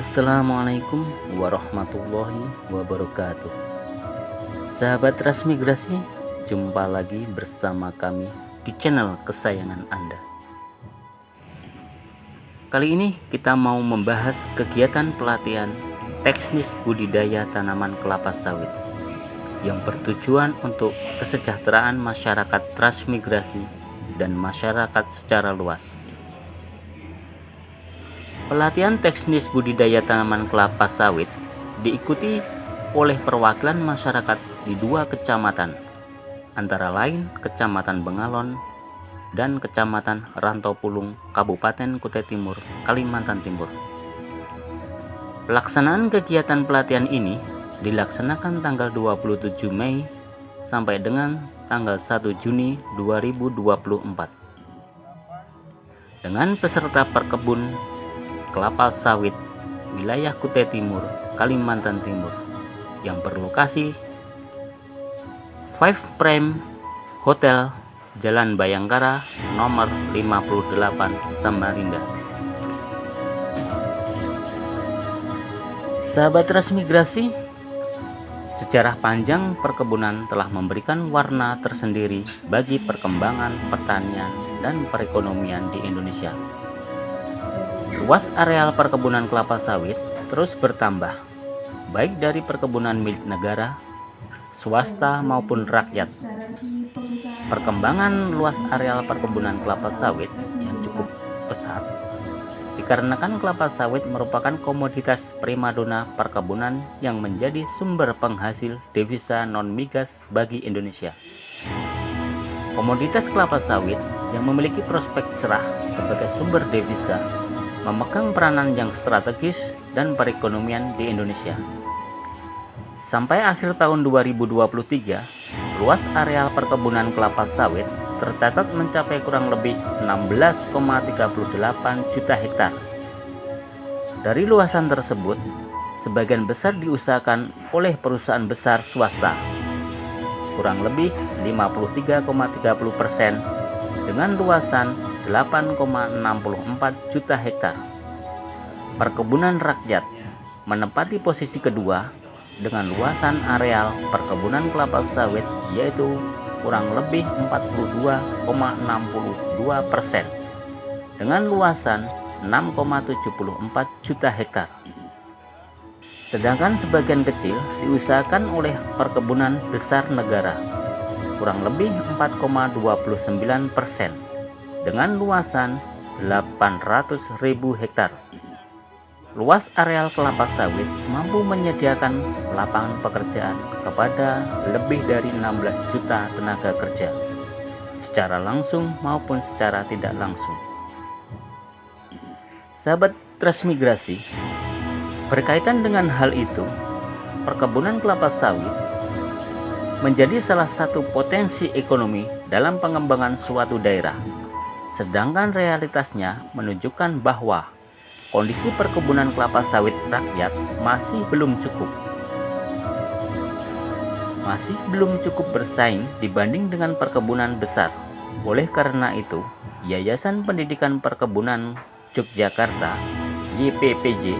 Assalamualaikum warahmatullahi wabarakatuh. Sahabat transmigrasi, jumpa lagi bersama kami di channel kesayangan Anda. Kali ini kita mau membahas kegiatan pelatihan teknis budidaya tanaman kelapa sawit yang bertujuan untuk kesejahteraan masyarakat transmigrasi dan masyarakat secara luas. Pelatihan teknis budidaya tanaman kelapa sawit diikuti oleh perwakilan masyarakat di 2 kecamatan, antara lain Kecamatan Bengalon dan Kecamatan Rantopulung, Kabupaten Kutai Timur, Kalimantan Timur. Pelaksanaan kegiatan pelatihan ini dilaksanakan tanggal 27 Mei sampai dengan tanggal 1 Juni 2024 dengan peserta perkebun kelapa sawit wilayah Kutai Timur, Kalimantan Timur yang berlokasi 5 Prime Hotel Jalan Bayangkara nomor 58 Samarinda. Sahabat transmigrasi, sejarah panjang perkebunan telah memberikan warna tersendiri bagi perkembangan pertanian dan perekonomian di Indonesia. Luas areal perkebunan kelapa sawit terus bertambah, baik dari perkebunan milik negara, swasta maupun rakyat. Perkembangan luas areal perkebunan kelapa sawit yang cukup pesat dikarenakan kelapa sawit merupakan komoditas primadona perkebunan yang menjadi sumber penghasil devisa non-migas bagi Indonesia. Komoditas kelapa sawit yang memiliki prospek cerah sebagai sumber devisa memegang peranan yang strategis dan perekonomian di Indonesia. Sampai akhir tahun 2023, luas areal perkebunan kelapa sawit tercatat mencapai kurang lebih 16,38 juta hektar. Dari luasan tersebut, sebagian besar diusahakan oleh perusahaan besar swasta, kurang lebih 53,30% dengan luasan 8,64 juta hektar. Perkebunan rakyat menempati posisi kedua dengan luasan areal perkebunan kelapa sawit yaitu kurang lebih 42,62% dengan luasan 6,74 juta hektar. Sedangkan sebagian kecil diusahakan oleh perkebunan besar negara, kurang lebih 4,29% dengan luasan 800.000 hektar. Luas areal kelapa sawit mampu menyediakan lapangan pekerjaan kepada lebih dari 16 juta tenaga kerja, secara langsung maupun secara tidak langsung. Sahabat transmigrasi, berkaitan dengan hal itu, perkebunan kelapa sawit menjadi salah satu potensi ekonomi dalam pengembangan suatu daerah. Sedangkan realitasnya menunjukkan bahwa kondisi perkebunan kelapa sawit rakyat masih belum cukup bersaing dibanding dengan perkebunan besar. Oleh karena itu, Yayasan Pendidikan Perkebunan Yogyakarta (YPPJ)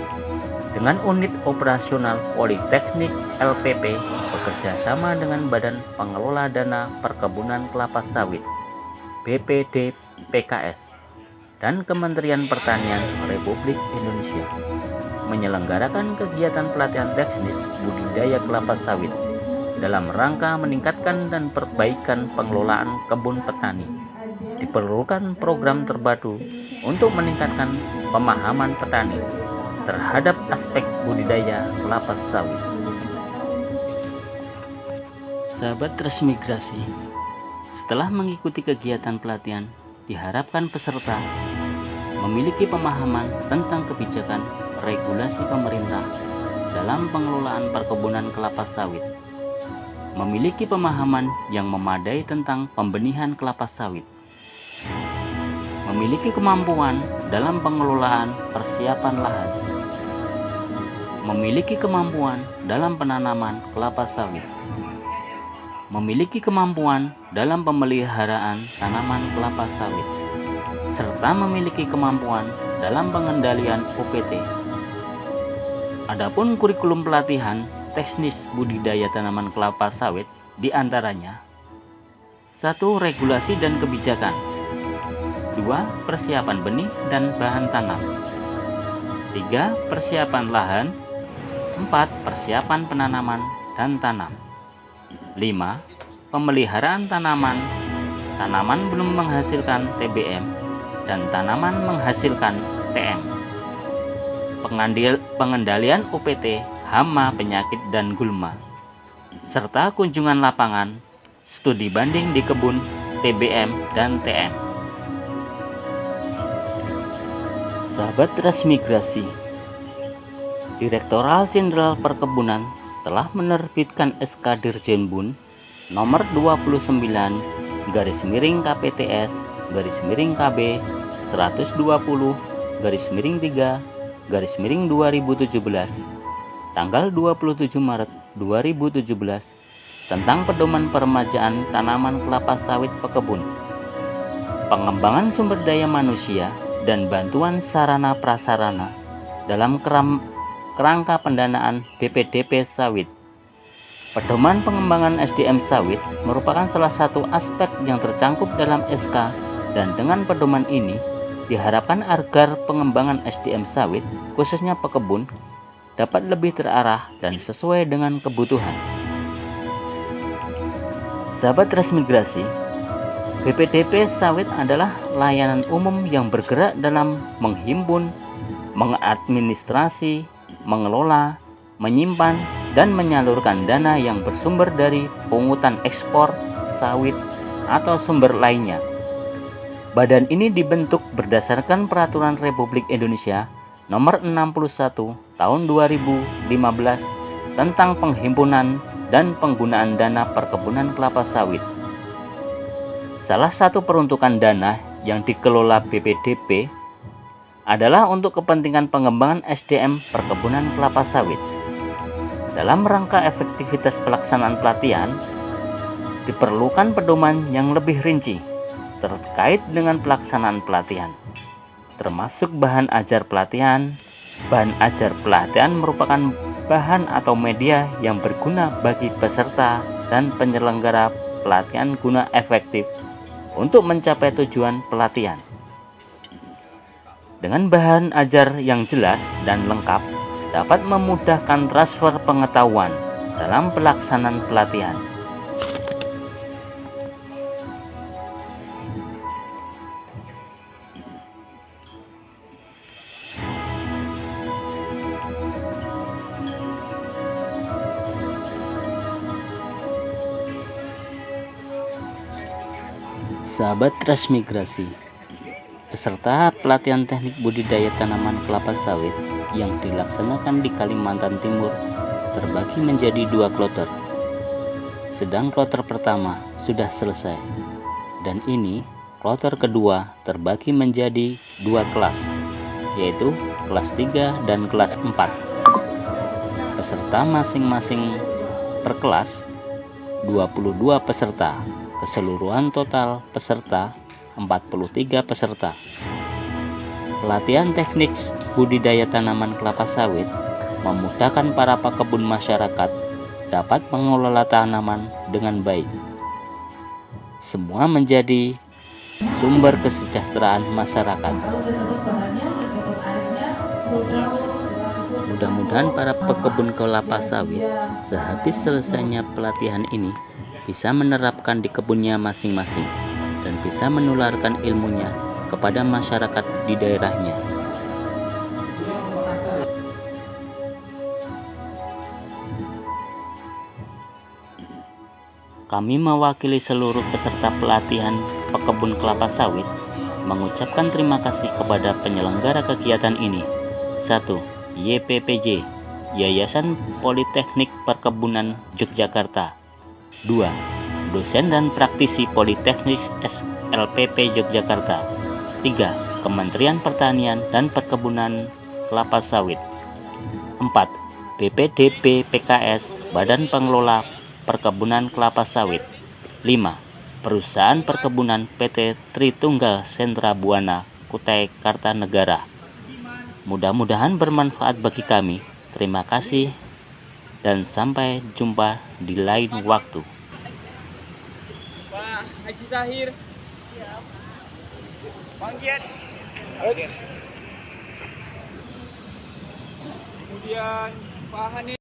dengan unit operasional Politeknik LPP bekerja sama dengan Badan Pengelola Dana Perkebunan Kelapa Sawit BPDPKS dan Kementerian Pertanian Republik Indonesia menyelenggarakan kegiatan pelatihan teknis budidaya kelapa sawit dalam rangka meningkatkan dan perbaikan pengelolaan kebun petani. Diperlukan program terpadu untuk meningkatkan pemahaman petani terhadap aspek budidaya kelapa sawit. Sahabat transmigrasi, setelah mengikuti kegiatan pelatihan, diharapkan peserta memiliki pemahaman tentang kebijakan regulasi pemerintah dalam pengelolaan perkebunan kelapa sawit, memiliki pemahaman yang memadai tentang pembenihan kelapa sawit, memiliki kemampuan dalam pengelolaan persiapan lahan, memiliki kemampuan dalam penanaman kelapa sawit, memiliki kemampuan dalam pemeliharaan tanaman kelapa sawit, serta memiliki kemampuan dalam pengendalian UPT. Adapun kurikulum pelatihan teknis budidaya tanaman kelapa sawit diantaranya: 1. Regulasi dan kebijakan. 2. Persiapan benih dan bahan tanam. 3. Persiapan lahan. 4. Persiapan penanaman dan tanam. 5. Pemeliharaan tanaman. Tanaman belum menghasilkan TBM dan tanaman menghasilkan TM. Pengendalian UPT, hama, penyakit, dan gulma. Serta kunjungan lapangan, studi banding di kebun, TBM dan TM. Sahabat transmigrasi, Direktorat Jenderal Perkebunan telah menerbitkan SK Dirjen Bun nomor 29 /KPTS /KB 120 3 2017 tanggal 27 Maret 2017 tentang pedoman peremajaan tanaman kelapa sawit pekebun, pengembangan sumber daya manusia dan bantuan sarana prasarana dalam kerangka pendanaan BPDP sawit. Pedoman pengembangan SDM sawit merupakan salah satu aspek yang tercangkup dalam SK, dan dengan pedoman ini diharapkan agar pengembangan SDM sawit, khususnya pekebun, dapat lebih terarah dan sesuai dengan kebutuhan. Sahabat transmigrasi, BPDP sawit adalah layanan umum yang bergerak dalam menghimpun, mengadministrasi, mengelola, menyimpan, dan menyalurkan dana yang bersumber dari pungutan ekspor sawit atau sumber lainnya. Badan ini dibentuk berdasarkan Peraturan Republik Indonesia Nomor 61 Tahun 2015 tentang penghimpunan dan penggunaan dana perkebunan kelapa sawit. Salah satu peruntukan dana yang dikelola BPDP adalah untuk kepentingan pengembangan SDM perkebunan kelapa sawit. Dalam rangka efektivitas pelaksanaan pelatihan, diperlukan pedoman yang lebih rinci terkait dengan pelaksanaan pelatihan, termasuk bahan ajar pelatihan. Bahan ajar pelatihan merupakan bahan atau media yang berguna bagi peserta dan penyelenggara pelatihan guna efektif untuk mencapai tujuan pelatihan. Dengan bahan ajar yang jelas dan lengkap, dapat memudahkan transfer pengetahuan dalam pelaksanaan pelatihan. Sahabat transmigrasi, peserta pelatihan teknik budidaya tanaman kelapa sawit yang dilaksanakan di Kalimantan Timur terbagi menjadi 2 kloter. Sedang kloter pertama sudah selesai, dan ini kloter kedua terbagi menjadi 2 kelas, yaitu kelas 3 dan kelas 4. Peserta masing-masing per kelas 22 peserta. Keseluruhan total peserta 43 peserta. Pelatihan teknik budidaya tanaman kelapa sawit memudahkan para pekebun masyarakat dapat mengelola tanaman dengan baik. Semua menjadi sumber kesejahteraan masyarakat. Mudah-mudahan para pekebun kelapa sawit sehabis selesainya pelatihan ini bisa menerapkan di kebunnya masing-masing dan bisa menularkan ilmunya kepada masyarakat di daerahnya. Kami mewakili seluruh peserta pelatihan pekebun kelapa sawit mengucapkan terima kasih kepada penyelenggara kegiatan ini. 1. YPPJ, Yayasan Politeknik Perkebunan Yogyakarta. 2. Dosen dan praktisi Politeknik SLPP Yogyakarta. 3. Kementerian Pertanian dan Perkebunan Kelapa Sawit. 4. BPDP PKS, Badan Pengelola Perkebunan Kelapa Sawit. 5. Perusahaan Perkebunan PT Tritunggal Sentra Buana, Kutai Kartanegara. Mudah-mudahan bermanfaat bagi kami Terima kasih dan sampai jumpa di lain waktu. Pak Haji Sahir. Siap. Panggiat. Oke. Kemudian Pak Hani.